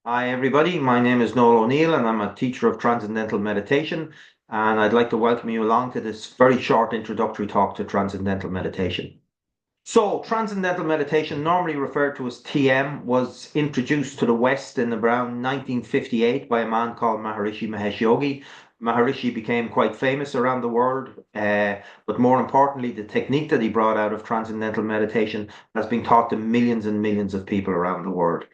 Hi, everybody. My name is Noel O'Neill, and I'm a teacher of Transcendental Meditation. And I'd like to welcome you along to this very short introductory talk to Transcendental Meditation. So, Transcendental Meditation, normally referred to as TM, was introduced to the West in around 1958 by a man called Maharishi Mahesh Yogi. Maharishi became quite famous around the world, but more importantly, the technique that he brought out of Transcendental Meditation has been taught to millions and millions of people around the world.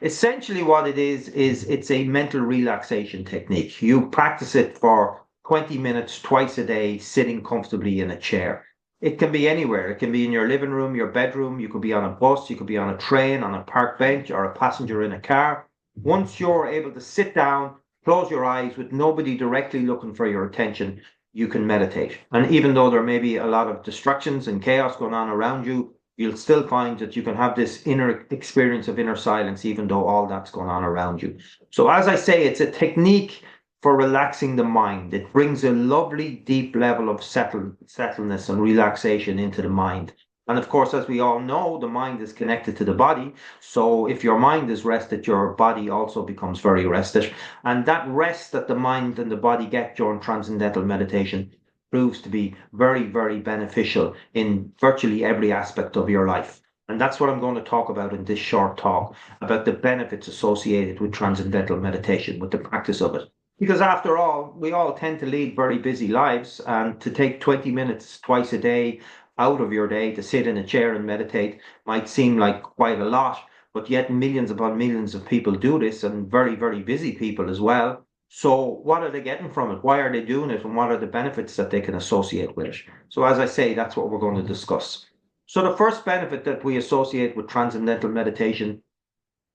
Essentially, what it is it's a mental relaxation technique. You practice it for 20 minutes twice a day, sitting comfortably in a chair. It can be anywhere. It can be in your living room, your bedroom. You could be on a bus. You could be on a train, on a park bench, or a passenger in a car. Once you're able to sit down, close your eyes with nobody directly looking for your attention, you can meditate. And even though there may be a lot of distractions and chaos going on around you, you'll still find that you can have this inner experience of inner silence, even though all that's going on around you. So, as I say, it's a technique for relaxing the mind. It brings a lovely, deep level of settledness and relaxation into the mind. And of course, as we all know, the mind is connected to the body. So if your mind is rested, your body also becomes very rested. And that rest that the mind and the body get during transcendental meditation proves to be very, very beneficial in virtually every aspect of your life. And that's what I'm going to talk about in this short talk about the benefits associated with transcendental meditation, with the practice of it. Because after all, we all tend to lead very busy lives, and to take 20 minutes twice a day out of your day to sit in a chair and meditate might seem like quite a lot, but yet millions upon millions of people do this, and very, very busy people as well. So, what are they getting from it? Why are they doing it? And what are the benefits that they can associate with it? So, as I say, that's what we're going to discuss. So, the first benefit that we associate with transcendental meditation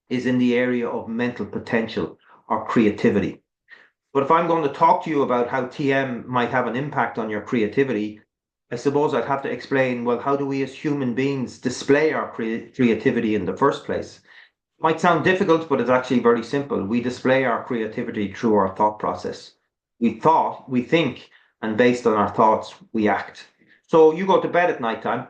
is in the area of mental potential or creativity. But if I'm going to talk to you about how TM might have an impact on your creativity, I suppose I'd have to explain, well, how do we as human beings display our creativity in the first place? Might sound difficult, but it's actually very simple. We display our creativity through our thought process. We think, and based on our thoughts, we act. So you go to bed at nighttime,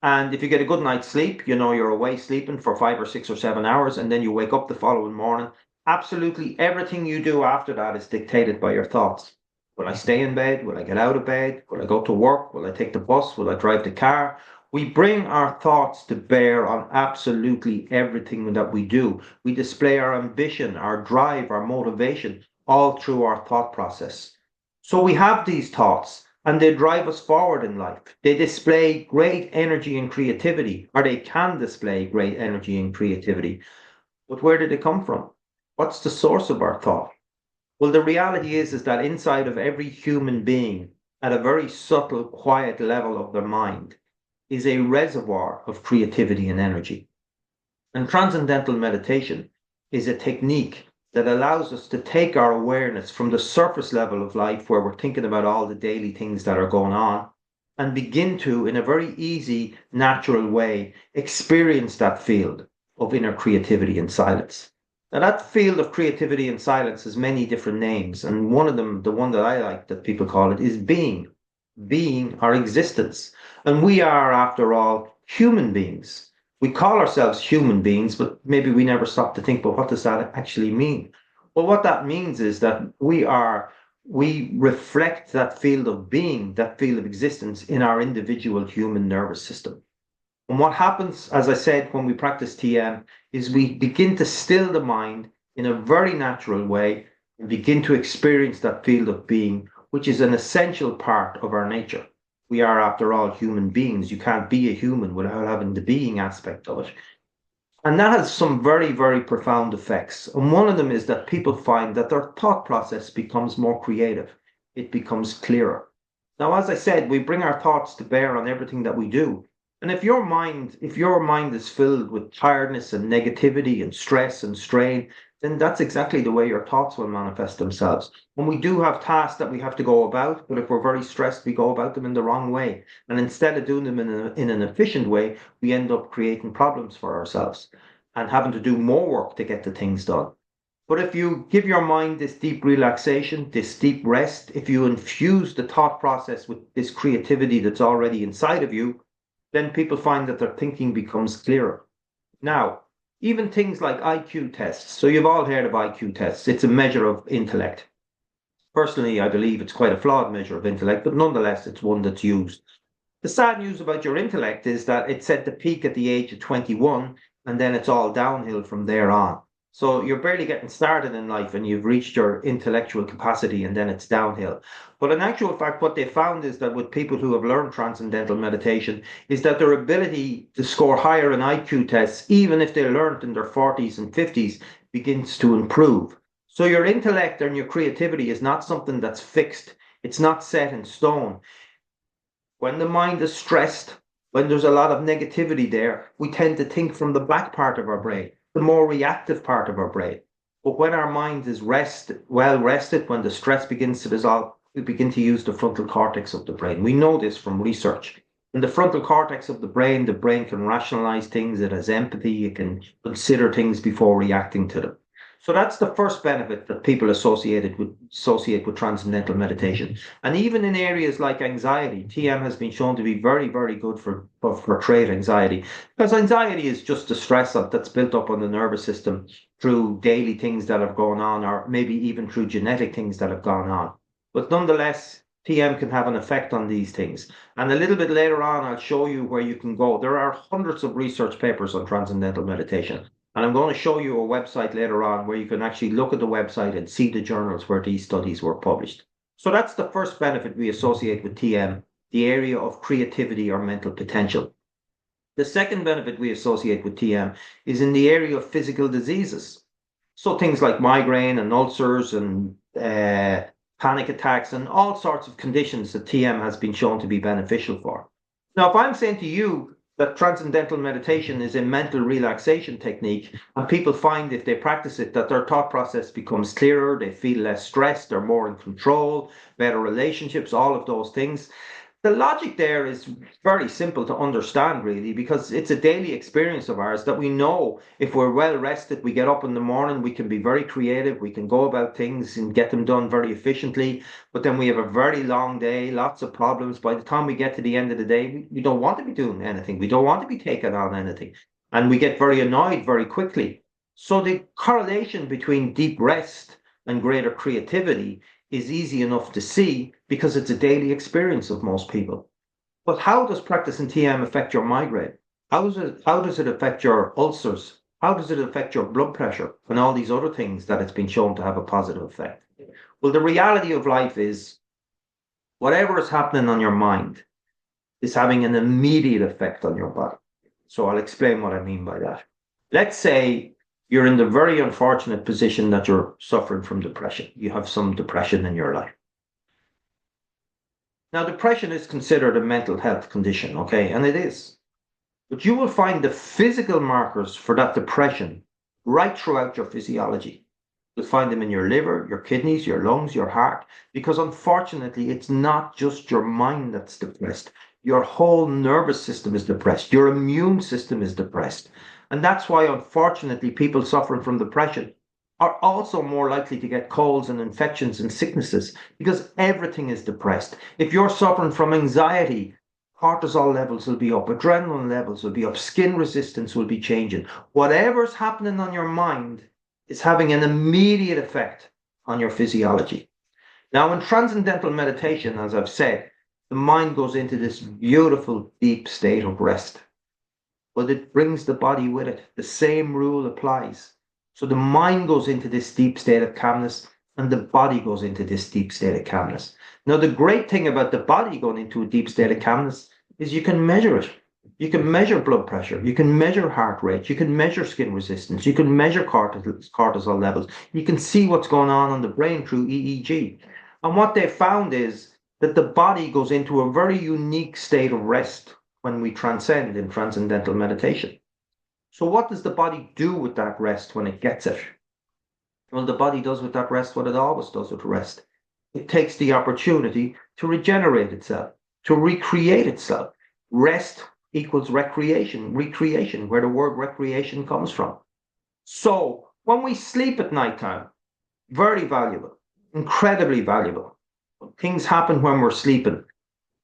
and if you get a good night's sleep, you know you're away sleeping for 5 or 6 or 7 hours, and then you wake up the following morning. Absolutely everything you do after that is dictated by your thoughts. Will I stay in bed? Will I get out of bed? Will I go to work? Will I take the bus? Will I drive the car? We bring our thoughts to bear on absolutely everything that we do. We display our ambition, our drive, our motivation, all through our thought process. So we have these thoughts and they drive us forward in life. They display great energy and creativity, or they can display great energy and creativity. But where did it come from? What's the source of our thought? Well, the reality is that inside of every human being, at a very subtle, quiet level of their mind, is a reservoir of creativity and energy. And transcendental meditation is a technique that allows us to take our awareness from the surface level of life, where we're thinking about all the daily things that are going on, and begin to, in a very easy, natural way, experience that field of inner creativity and silence. Now, that field of creativity and silence has many different names, and one of them, the one that I like that people call it, is being our existence. And we are, after all, human beings. We call ourselves human beings, but maybe we never stop to think, but what does that actually mean? Well, what that means is that we reflect that field of being, that field of existence in our individual human nervous system. And what happens, as I said, when we practice TM is we begin to still the mind in a very natural way and begin to experience that field of being, which is an essential part of our nature. We are, after all, human beings. You can't be a human without having the being aspect of it. And that has some very, very profound effects. And one of them is that people find that their thought process becomes more creative, it becomes clearer. Now, as I said, we bring our thoughts to bear on everything that we do. And if your mind is filled with tiredness and negativity and stress and strain, then that's exactly the way your thoughts will manifest themselves. When we do have tasks that we have to go about, but if we're very stressed, we go about them in the wrong way. And instead of doing them in an efficient way, we end up creating problems for ourselves and having to do more work to get the things done. But if you give your mind this deep relaxation, this deep rest, if you infuse the thought process with this creativity that's already inside of you, then people find that their thinking becomes clearer. Now, even things like IQ tests. So you've all heard of IQ tests. It's a measure of intellect. Personally, I believe it's quite a flawed measure of intellect, but nonetheless, it's one that's used. The sad news about your intellect is that it's set to peak at the age of 21, and then it's all downhill from there on. So you're barely getting started in life and you've reached your intellectual capacity, and then it's downhill. But in actual fact, what they found is that with people who have learned transcendental meditation, is that their ability to score higher in IQ tests, even if they learned in their 40s and 50s, begins to improve. So your intellect and your creativity is not something that's fixed. It's not set in stone. When the mind is stressed, when there's a lot of negativity there, we tend to think from the back part of our brain, the more reactive part of our brain. But when our mind is well rested, when the stress begins to dissolve, we begin to use the frontal cortex of the brain. We know this from research. In the frontal cortex of the brain can rationalize things, it has empathy, it can consider things before reacting to them. So that's the first benefit that people associate with transcendental meditation. And even in areas like anxiety, TM has been shown to be very, very good for trait anxiety, because anxiety is just the stress that's built up on the nervous system through daily things that have gone on, or maybe even through genetic things that have gone on. But nonetheless, TM can have an effect on these things. And a little bit later on, I'll show you where you can go. There are hundreds of research papers on transcendental meditation. And I'm going to show you a website later on where you can actually look at the website and see the journals where these studies were published. So that's the first benefit we associate with TM, the area of creativity or mental potential. The second benefit we associate with TM is in the area of physical diseases. So things like migraine and ulcers and panic attacks and all sorts of conditions that TM has been shown to be beneficial for. Now, if I'm saying to you that transcendental meditation is a mental relaxation technique, and people find if they practice it that their thought process becomes clearer, they feel less stressed, they're more in control, better relationships, all of those things. The logic there is very simple to understand, really, because it's a daily experience of ours that we know if we're well rested, we get up in the morning, we can be very creative, we can go about things and get them done very efficiently. But then we have a very long day, lots of problems. By the time we get to the end of the day, we don't want to be doing anything. We don't want to be taking on anything. And we get very annoyed very quickly. So the correlation between deep rest and greater creativity is easy enough to see because it's a daily experience of most people. But how does practicing TM affect your migraine? How does it affect your ulcers? How does it affect your blood pressure and all these other things that it's been shown to have a positive effect? Well, the reality of life is whatever is happening on your mind is having an immediate effect on your body. So I'll explain what I mean by that. Let's say you're in the very unfortunate position that you're suffering from depression. You have some depression in your life. Now, depression is considered a mental health condition, okay? And it is. But you will find the physical markers for that depression right throughout your physiology. You'll find them in your liver, your kidneys, your lungs, your heart, because unfortunately, it's not just your mind that's depressed. Your whole nervous system is depressed. Your immune system is depressed. And that's why, unfortunately, people suffering from depression are also more likely to get colds and infections and sicknesses because everything is depressed. If you're suffering from anxiety, cortisol levels will be up, adrenaline levels will be up, skin resistance will be changing. Whatever's happening on your mind is having an immediate effect on your physiology. Now, in transcendental meditation, as I've said, the mind goes into this beautiful, deep state of rest. But it brings the body with it. The same rule applies. So the mind goes into this deep state of calmness and the body goes into this deep state of calmness. Now, the great thing about the body going into a deep state of calmness is you can measure it. You can measure blood pressure. You can measure heart rate. You can measure skin resistance. You can measure cortisol levels. You can see what's going on the brain through EEG. And what they found is that the body goes into a very unique state of rest when we transcend in transcendental meditation. So what does the body do with that rest when it gets it? Well, the body does with that rest what it always does with rest. It takes the opportunity to regenerate itself, to recreate itself. Rest equals recreation, where the word recreation comes from. So when we sleep at nighttime, very valuable, incredibly valuable. Things happen when we're sleeping,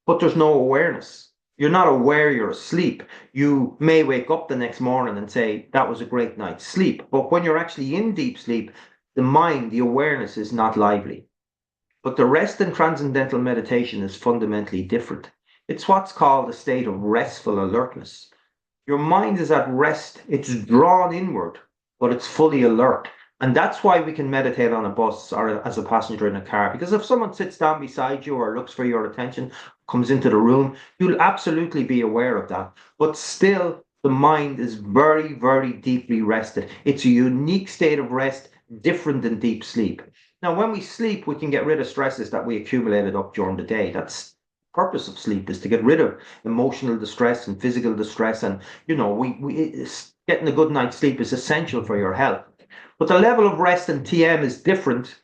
but there's no awareness. You're not aware you're asleep. You may wake up the next morning and say, that was a great night's sleep. But when you're actually in deep sleep, the mind, the awareness is not lively. But the rest in transcendental meditation is fundamentally different. It's what's called a state of restful alertness. Your mind is at rest, it's drawn inward, but it's fully alert. And that's why we can meditate on a bus or as a passenger in a car. Because if someone sits down beside you or looks for your attention, comes into the room, you'll absolutely be aware of that. But still, the mind is very, very deeply rested. It's a unique state of rest, different than deep sleep. Now, when we sleep, we can get rid of stresses that we accumulated up during the day. That's the purpose of sleep, is to get rid of emotional distress and physical distress. And, getting a good night's sleep is essential for your health. But the level of rest in TM is different.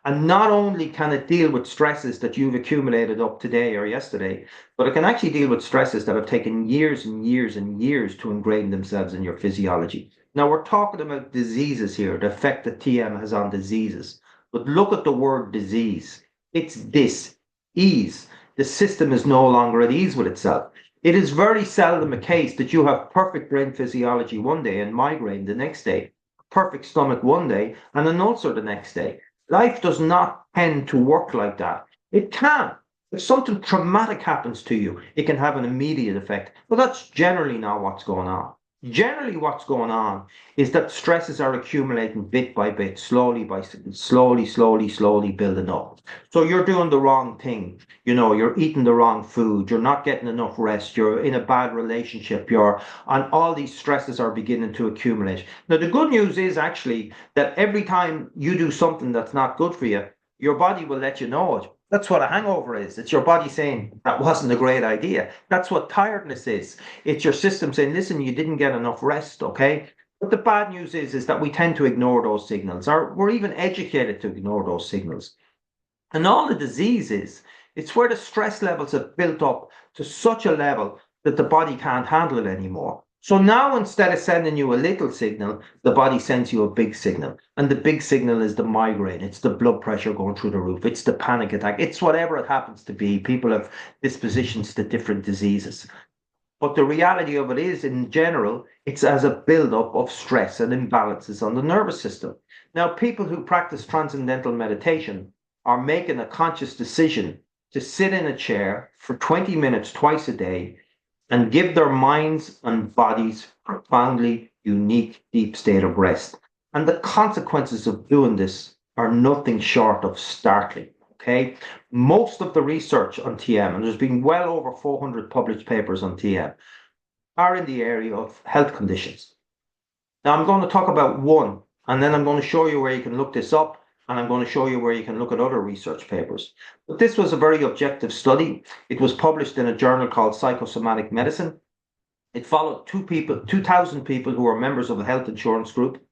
And not only can it deal with stresses that you've accumulated up today or yesterday, but it can actually deal with stresses that have taken years and years and years to ingrain themselves in your physiology. Now, we're talking about diseases here, the effect that TM has on diseases. But look at the word disease. It's dis-ease. The system is no longer at ease with itself. It is very seldom a case that you have perfect brain physiology one day and migraine the next day, perfect stomach one day and an ulcer the next day. Life does not tend to work like that. It can. If something traumatic happens to you, it can have an immediate effect. But that's generally not what's going on. Generally, what's going on is that stresses are accumulating bit by bit, slowly building up. So you're doing the wrong thing. You're eating the wrong food. You're not getting enough rest. You're in a bad relationship. And all these stresses are beginning to accumulate. Now, the good news is actually that every time you do something that's not good for you, your body will let you know it. That's what a hangover is. It's your body saying that wasn't a great idea. That's what tiredness is. It's your system saying, listen, you didn't get enough rest, okay? But the bad news is that we tend to ignore those signals, or we're even educated to ignore those signals. And all the disease is, it's where the stress levels have built up to such a level that the body can't handle it anymore. So now instead of sending you a little signal, the body sends you a big signal. And the big signal is the migraine. It's the blood pressure going through the roof. It's the panic attack. It's whatever it happens to be. People have dispositions to different diseases. But the reality of it is, in general, it's as a buildup of stress and imbalances on the nervous system. Now, people who practice transcendental meditation are making a conscious decision to sit in a chair for 20 minutes twice a day and give their minds and bodies profoundly unique, deep state of rest. And the consequences of doing this are nothing short of startling. Okay, most of the research on TM, and there's been well over 400 published papers on TM, are in the area of health conditions. Now, I'm going to talk about one, and then I'm going to show you where you can look this up, and I'm going to show you where you can look at other research papers. But this was a very objective study. It was published in a journal called Psychosomatic Medicine. It followed 2,000 people who were members of a health insurance group.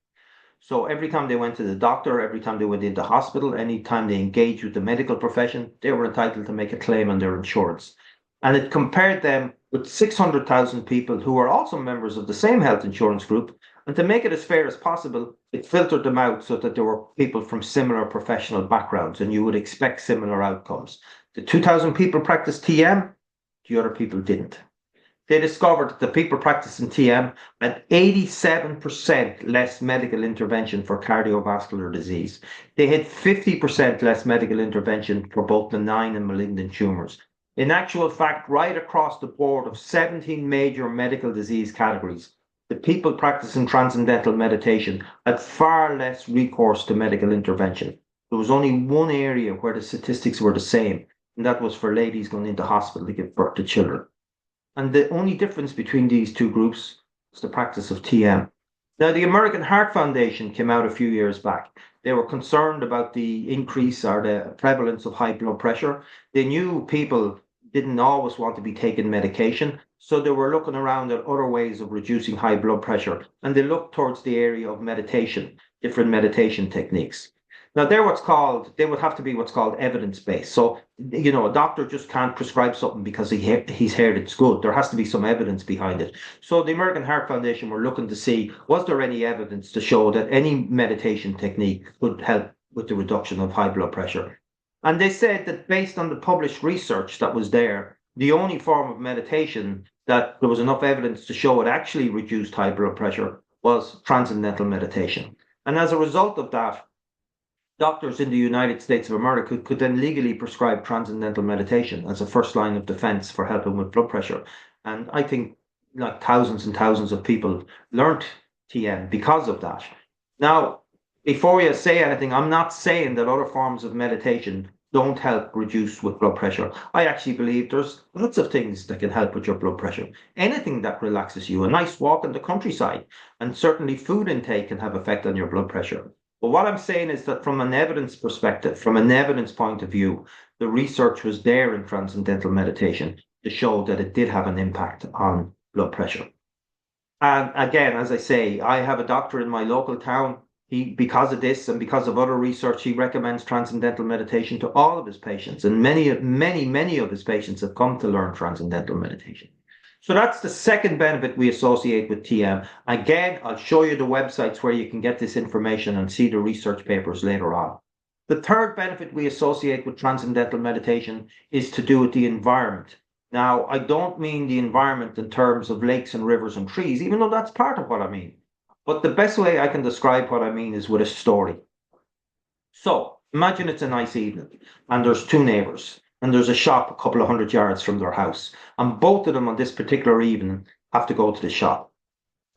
So every time they went to the doctor, every time they went into hospital, any time they engaged with the medical profession, they were entitled to make a claim on their insurance. And it compared them with 600,000 people who were also members of the same health insurance group. And to make it as fair as possible, it filtered them out so that there were people from similar professional backgrounds, and you would expect similar outcomes. The 2,000 people practiced TM, the other people didn't. They discovered that the people practicing TM had 87% less medical intervention for cardiovascular disease. They had 50% less medical intervention for both benign and malignant tumors. In actual fact, right across the board of 17 major medical disease categories, the people practicing transcendental meditation had far less recourse to medical intervention. There was only one area where the statistics were the same, and that was for ladies going into hospital to give birth to children. And the only difference between these two groups was the practice of TM. Now, the American Heart Foundation came out a few years back. They were concerned about the increase or the prevalence of high blood pressure. They knew people didn't always want to be taking medication, so they were looking around at other ways of reducing high blood pressure, and they looked towards the area of meditation, different meditation techniques. Now, they would have to be what's called evidence-based. So, a doctor just can't prescribe something because he's heard it's good. There has to be some evidence behind it. So the American Heart Foundation were looking to see, was there any evidence to show that any meditation technique could help with the reduction of high blood pressure? And they said that based on the published research that was there, the only form of meditation that there was enough evidence to show it actually reduced high blood pressure was transcendental meditation. And as a result of that, doctors in the United States of America could then legally prescribe transcendental meditation as a first line of defense for helping with blood pressure. And I think like thousands and thousands of people learned TM because of that. Now, before you say anything, I'm not saying that other forms of meditation don't help reduce with blood pressure. I actually believe there's lots of things that can help with your blood pressure. Anything that relaxes you, a nice walk in the countryside, and certainly food intake can have effect on your blood pressure. But what I'm saying is that from an evidence perspective, from an evidence point of view, the research was there in transcendental meditation to show that it did have an impact on blood pressure. And again, as I say, I have a doctor in my local town. Because of this and because of other research, he recommends transcendental meditation to all of his patients. And many of his patients have come to learn transcendental meditation. So that's the second benefit we associate with TM. Again, I'll show you the websites where you can get this information and see the research papers later on. The third benefit we associate with transcendental meditation is to do with the environment. Now, I don't mean the environment in terms of lakes and rivers and trees, even though that's part of what I mean. But the best way I can describe what I mean is with a story. So imagine it's a nice evening and there's two neighbors and there's a shop a couple of 100 yards from their house. And both of them on this particular evening have to go to the shop.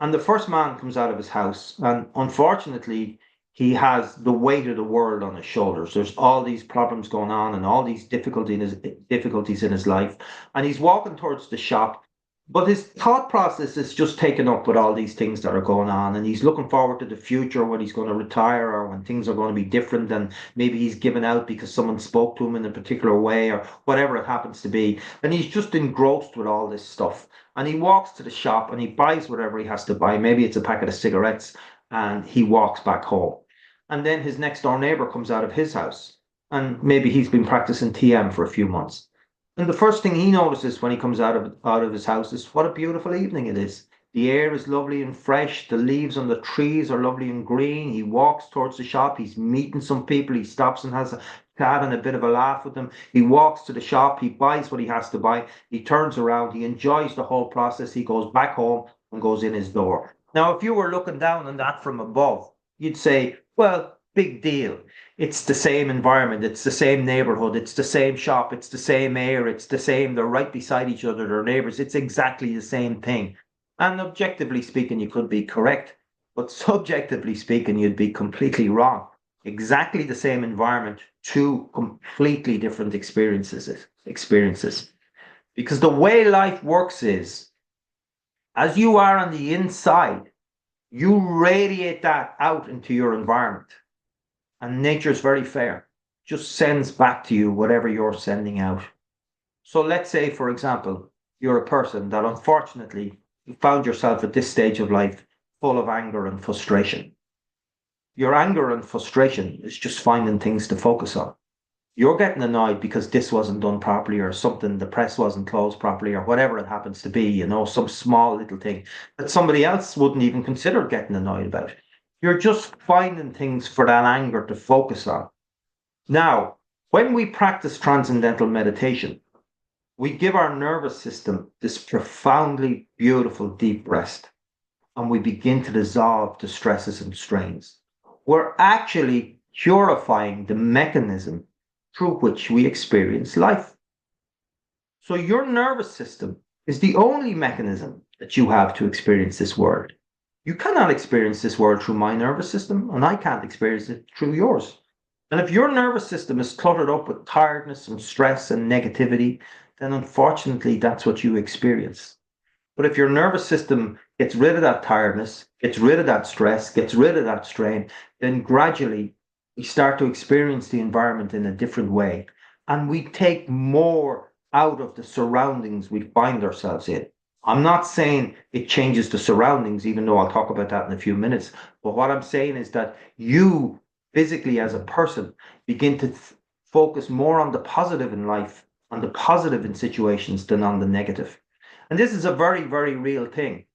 And the first man comes out of his house and unfortunately, he has the weight of the world on his shoulders. There's all these problems going on and all these difficulties in his life. And he's walking towards the shop, but his thought process is just taken up with all these things that are going on. And he's looking forward to the future when he's going to retire or when things are going to be different. And maybe he's given out because someone spoke to him in a particular way or whatever it happens to be. And he's just engrossed with all this stuff. And he walks to the shop and he buys whatever he has to buy. Maybe it's a packet of cigarettes and he walks back home. And then his next door neighbor comes out of his house and maybe he's been practicing TM for a few months. And the first thing he notices when he comes out of his house is what a beautiful evening it is. The air is lovely and fresh. The leaves on the trees are lovely and green. He walks towards the shop. He's meeting some people. He stops and has a chat and a bit of a laugh with them. He walks to the shop. He buys what he has to buy. He turns around. He enjoys the whole process. He goes back home and goes in his door. Now, if you were looking down on that from above, you'd say, well, big deal. It's the same environment. It's the same neighborhood. It's the same shop. It's the same air. It's the same. They're right beside each other. They're neighbors. It's exactly the same thing. And objectively speaking, you could be correct. But subjectively speaking, you'd be completely wrong. Exactly the same environment, two completely different experiences. Because the way life works is, as you are on the inside, you radiate that out into your environment. And nature's very fair, just sends back to you whatever you're sending out. So let's say, for example, you're a person that unfortunately you found yourself at this stage of life full of anger and frustration. Your anger and frustration is just finding things to focus on. You're getting annoyed because this wasn't done properly or something, the press wasn't closed properly or whatever it happens to be, some small little thing that somebody else wouldn't even consider getting annoyed about. You're just finding things for that anger to focus on. Now, when we practice transcendental meditation, we give our nervous system this profoundly beautiful deep rest, and we begin to dissolve the stresses and strains. We're actually purifying the mechanism through which we experience life. So your nervous system is the only mechanism that you have to experience this world. You cannot experience this world through my nervous system, and I can't experience it through yours. And if your nervous system is cluttered up with tiredness and stress and negativity, then unfortunately that's what you experience. But if your nervous system gets rid of that tiredness, gets rid of that stress, gets rid of that strain, then gradually we start to experience the environment in a different way. And we take more out of the surroundings we find ourselves in. I'm not saying it changes the surroundings, even though I'll talk about that in a few minutes. But what I'm saying is that you physically as a person begin to focus more on the positive in life, on the positive in situations than on the negative. And this is a very, very real thing.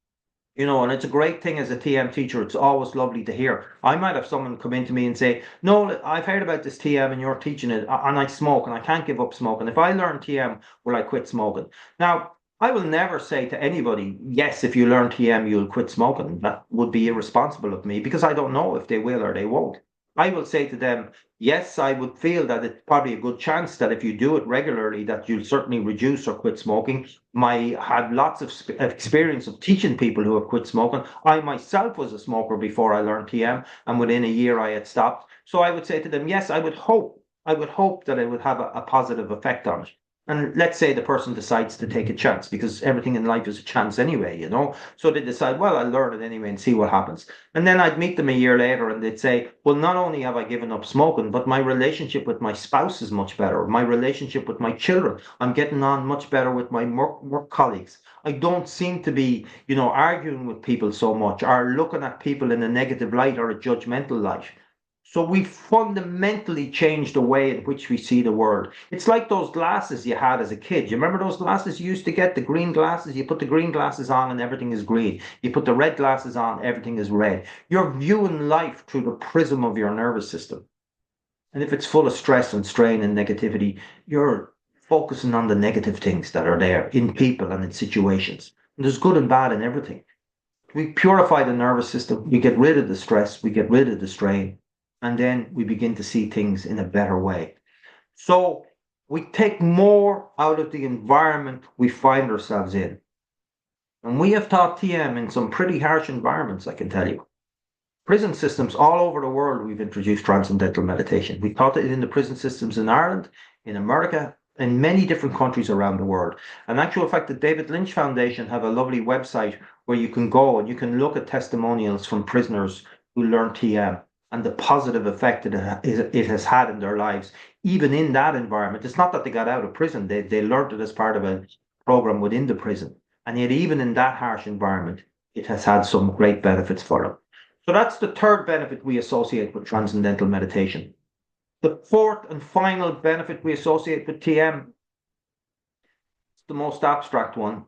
And it's a great thing as a TM teacher. It's always lovely to hear. I might have someone come into me and say, no, I've heard about this TM and you're teaching it, and I smoke and I can't give up smoking. If I learn TM, will I quit smoking? Now, I will never say to anybody, yes, if you learn TM, you'll quit smoking. That would be irresponsible of me because I don't know if they will or they won't. I will say to them, yes, I would feel that it's probably a good chance that if you do it regularly, that you'll certainly reduce or quit smoking. I had lots of experience of teaching people who have quit smoking. I myself was a smoker before I learned TM, and within a year I had stopped. So I would say to them, yes, I would hope that it would have a positive effect on it. And let's say the person decides to take a chance because everything in life is a chance anyway. So they decide, well, I'll learn it anyway and see what happens. And then I'd meet them a year later and they'd say, well, not only have I given up smoking, but my relationship with my spouse is much better. My relationship with my children, I'm getting on much better with my work colleagues. I don't seem to be, arguing with people so much or looking at people in a negative light or a judgmental light. So we fundamentally changed the way in which we see the world. It's like those glasses you had as a kid. You remember those glasses you used to get, the green glasses? You put the green glasses on and everything is green. You put the red glasses on, everything is red. You're viewing life through the prism of your nervous system. And if it's full of stress and strain and negativity, you're focusing on the negative things that are there in people and in situations. And there's good and bad in everything. We purify the nervous system, we get rid of the stress, we get rid of the strain, and then we begin to see things in a better way. So we take more out of the environment we find ourselves in. And we have taught TM in some pretty harsh environments, I can tell you. Prison systems all over the world, we've introduced transcendental meditation. We taught it in the prison systems in Ireland, in America, in many different countries around the world. In actual fact, the David Lynch Foundation have a lovely website where you can go and you can look at testimonials from prisoners who learn TM and the positive effect it has had in their lives, even in that environment. It's not that they got out of prison, they learned it as part of a program within the prison. And yet, even in that harsh environment, it has had some great benefits for them. So that's the third benefit we associate with transcendental meditation. The fourth and final benefit we associate with TM is the most abstract one.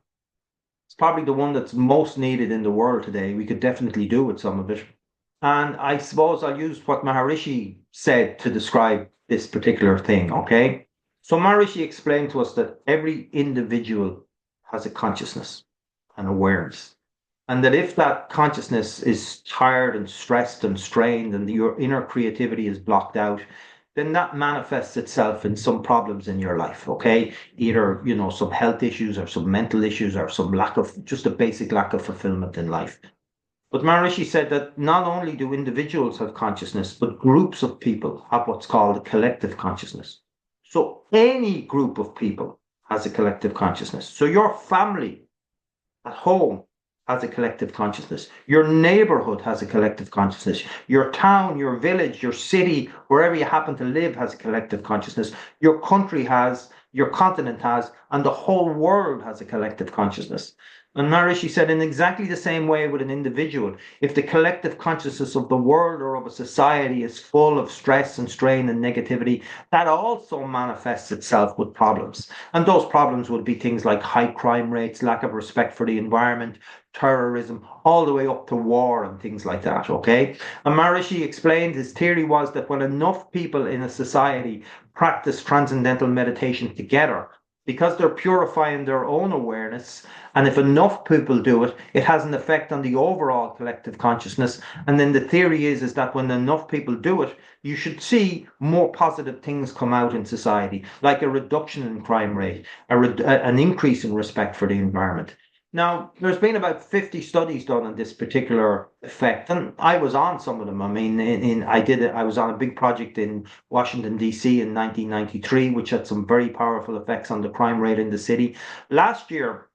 It's probably the one that's most needed in the world today. We could definitely do with some of it. And I suppose I'll use what Maharishi said to describe this particular thing, okay? So Maharishi explained to us that every individual has a consciousness and awareness. And that if that consciousness is tired and stressed and strained and your inner creativity is blocked out, then that manifests itself in some problems in your life, okay? Either, some health issues or some mental issues or some just a basic lack of fulfillment in life. But Maharishi said that not only do individuals have consciousness, but groups of people have what's called a collective consciousness. So any group of people has a collective consciousness. So your family at home has a collective consciousness. Your neighborhood has a collective consciousness. Your town, your village, your city, wherever you happen to live has a collective consciousness. Your country has, your continent has, and the whole world has a collective consciousness. And Maharishi said in exactly the same way with an individual, if the collective consciousness of the world or of a society is full of stress and strain and negativity, that also manifests itself with problems. And those problems would be things like high crime rates, lack of respect for the environment, terrorism, all the way up to war and things like that, okay? And Maharishi explained his theory was that when enough people in a society practice transcendental meditation together, because they're purifying their own awareness, and if enough people do it, it has an effect on the overall collective consciousness. And then the theory is that when enough people do it, you should see more positive things come out in society, like a reduction in crime rate, an increase in respect for the environment. Now, there's been about 50 studies done on this particular effect, and I was on some of them. I mean, I was on a big project in Washington, D.C. in 1993, which had some very powerful effects on the crime rate in the city. Last year,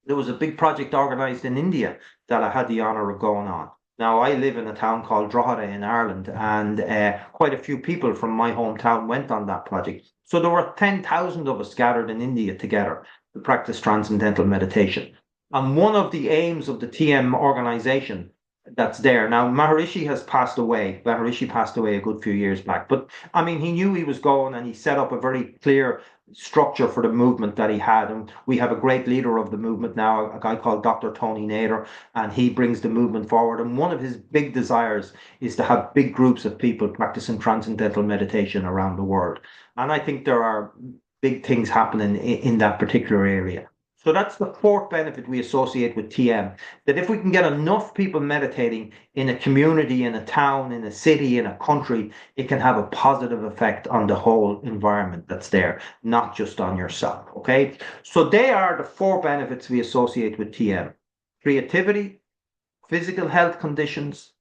there was a big project organized in India that I had the honor of going on. Now, I live in a town called Drogheda in Ireland, and quite a few people from my hometown went on that project. So there were 10,000 of us gathered in India together to practice transcendental meditation. And one of the aims of the TM organization that's there. Now, Maharishi has passed away. Maharishi passed away a good few years back. But I mean, he knew he was going and he set up a very clear structure for the movement that he had. And we have a great leader of the movement now, a guy called Dr. Tony Nader, and he brings the movement forward. And one of his big desires is to have big groups of people practicing transcendental meditation around the world. And I think there are big things happening in that particular area. So that's the fourth benefit we associate with TM, that if we can get enough people meditating in a community, in a town, in a city, in a country, it can have a positive effect on the whole environment that's there, not just on yourself. Okay. So they are the four benefits we associate with TM: creativity, physical health conditions,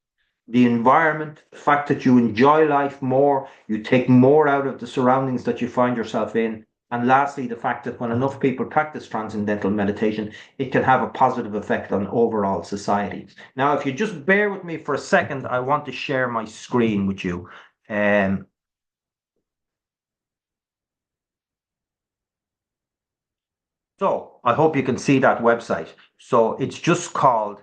the environment, the fact that you enjoy life more, you take more out of the surroundings that you find yourself in. And lastly, the fact that when enough people practice transcendental meditation, it can have a positive effect on overall society. Now, if you just bear with me for a second, I want to share my screen with you. So I hope you can see that website. So it's just called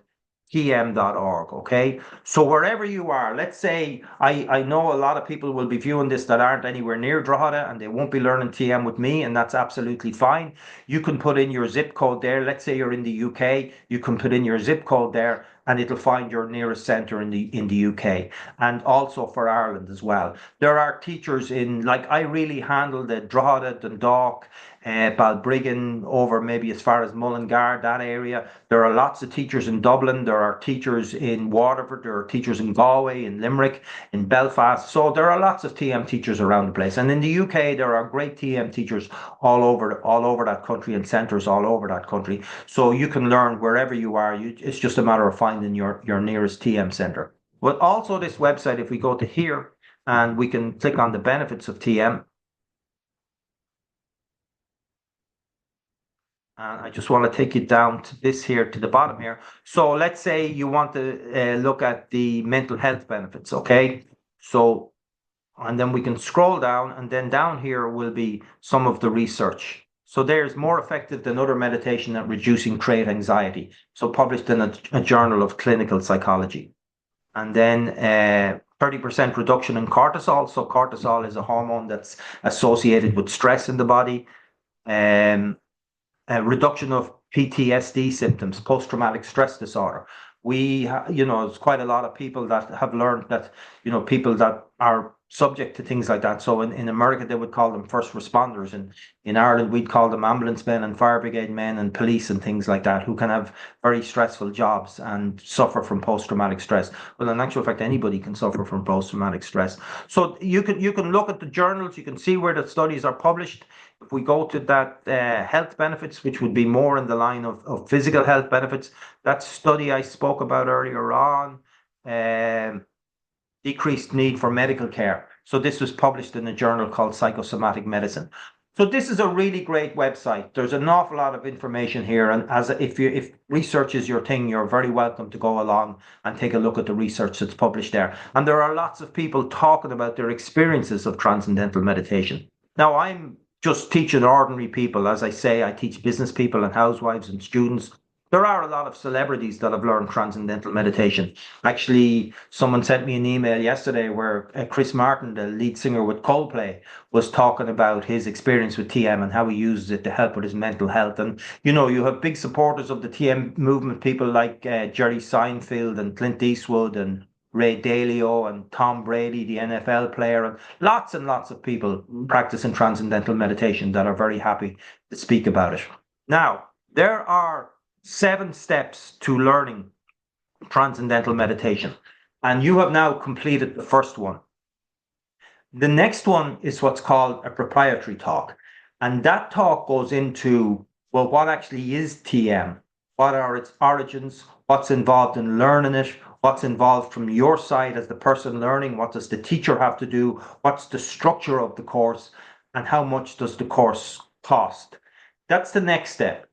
tm.org. Okay. So wherever you are, let's say I know a lot of people will be viewing this that aren't anywhere near Drogheda and they won't be learning TM with me, and that's absolutely fine. You can put in your zip code there. Let's say you're in the UK, you can put in your zip code there and it'll find your nearest centre in the UK, and also for Ireland as well. There are teachers in, like, I really handle the Drogheda, Dundalk, Balbriggan, over maybe as far as Mullingar, that area. There are lots of teachers in Dublin. There are teachers in Waterford. There are teachers in Galway, in Limerick, in Belfast. So there are lots of TM teachers around the place. And in the UK, there are great TM teachers all over that country, and centres all over that country. So you can learn wherever you are. It's just a matter of finding your nearest TM centre. But also this website, if we go to here and we can click on the benefits of TM. And I just want to take you down to this here, to the bottom here. So let's say you want to look at the mental health benefits, okay? So, and then we can scroll down, and then down here will be some of the research. So there's more effective than other meditation at reducing trait anxiety. So published in a journal of clinical psychology. And then 30% reduction in cortisol. So cortisol is a hormone that's associated with stress in the body. Reduction of PTSD symptoms, post-traumatic stress disorder. There's quite a lot of people that have learned that, people that are subject to things like that. So in America, they would call them first responders. And in Ireland, we'd call them ambulance men and fire brigade men and police and things like that, who can have very stressful jobs and suffer from post-traumatic stress. Well, in actual fact, anybody can suffer from post-traumatic stress. So you can look at the journals, you can see where the studies are published. If we go to that health benefits, which would be more in the line of physical health benefits, that study I spoke about earlier on, decreased need for medical care. So this was published in a journal called Psychosomatic Medicine. So this is a really great website. There's an awful lot of information here, and if research is your thing, you're very welcome to go along and take a look at the research that's published there. And there are lots of people talking about their experiences of transcendental meditation. Now, I'm just teaching ordinary people. As I say, I teach business people and housewives and students. There are a lot of celebrities that have learned transcendental meditation. Actually, someone sent me an email yesterday where Chris Martin, the lead singer with Coldplay, was talking about his experience with TM and how he uses it to help with his mental health. And, you have big supporters of the TM movement, people like Jerry Seinfeld and Clint Eastwood and Ray Dalio and Tom Brady, the NFL player, and lots of people practicing transcendental meditation that are very happy to speak about it. Now, there are 7 steps to learning transcendental meditation, and you have now completed the first one. The next one is what's called a proprietary talk, and that talk goes into, well, what actually is TM? What are its origins? What's involved in learning it? What's involved from your side as the person learning? What does the teacher have to do? What's the structure of the course? And how much does the course cost? That's the next step.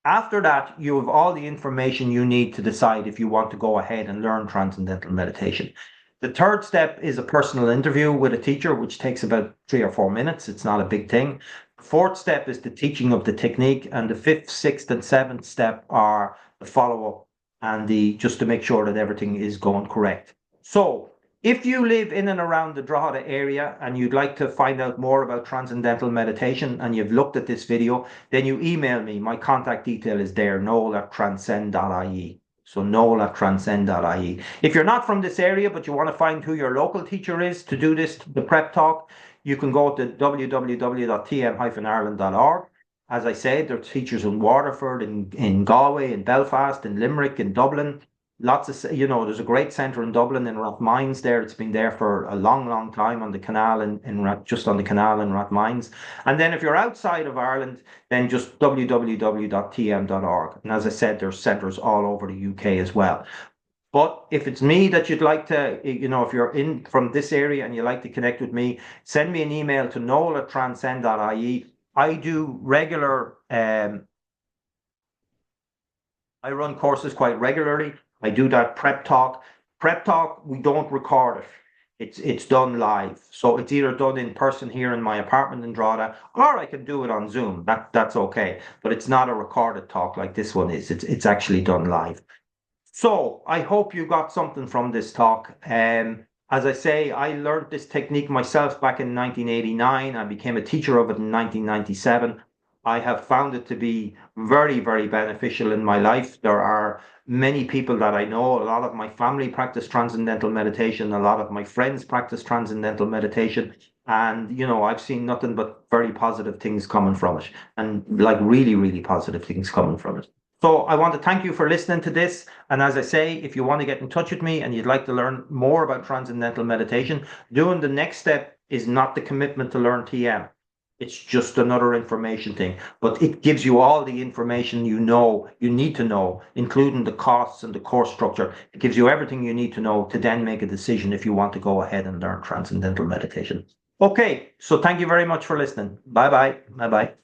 After that, you have all the information you need to decide if you want to go ahead and learn transcendental meditation. The third step is a personal interview with a teacher, which takes about 3 or 4 minutes. It's not a big thing. The fourth step is the teaching of the technique, and the fifth, sixth, and seventh step are the follow-up and just to make sure that everything is going correct. So If you live in and around the Drogheda area and you'd like to find out more about transcendental meditation and you've looked at this video, then you email me. My contact detail is there, noel@transcend.ie. So noel@transcend.ie. If you're not from this area, but you want to find who your local teacher is to do this, the prep talk, you can go to www.tm-ireland.org. As I said, there are teachers in Waterford, in Galway, in Belfast, in Limerick, in Dublin. Lots of, there's a great centre in Dublin in Rathmines there. It's been there for a long, long time on the canal just on the canal in Rathmines. And then if you're outside of Ireland, then just www.tm.org. And as I said, there's centres all over the UK as well. But if it's me that you'd like to, if you're in from this area and you like to connect with me, send me an email to noel@transcend.ie. I do regular, I run courses quite regularly. I do that prep talk. Prep talk, we don't record it. It's done live. So it's either done in person here in my apartment in Drogheda, or I can do it on Zoom. That's okay. But it's not a recorded talk like this one is. It's actually done live. So I hope you got something from this talk. As I say, I learned this technique myself back in 1989. I became a teacher of it in 1997. I have found it to be very, very beneficial in my life. There are many people that I know. A lot of my family practice transcendental meditation. A lot of my friends practice transcendental meditation. And, I've seen nothing but very positive things coming from it. And like really, really positive things coming from it. So I want to thank you for listening to this. And as I say, if you want to get in touch with me and you'd like to learn more about transcendental meditation, doing the next step is not the commitment to learn TM. It's just another information thing, but it gives you all the information you need to know, including the costs and the course structure. It gives you everything you need to know to then make a decision if you want to go ahead and learn transcendental meditation. Okay, so thank you very much for listening. Bye bye. Bye bye.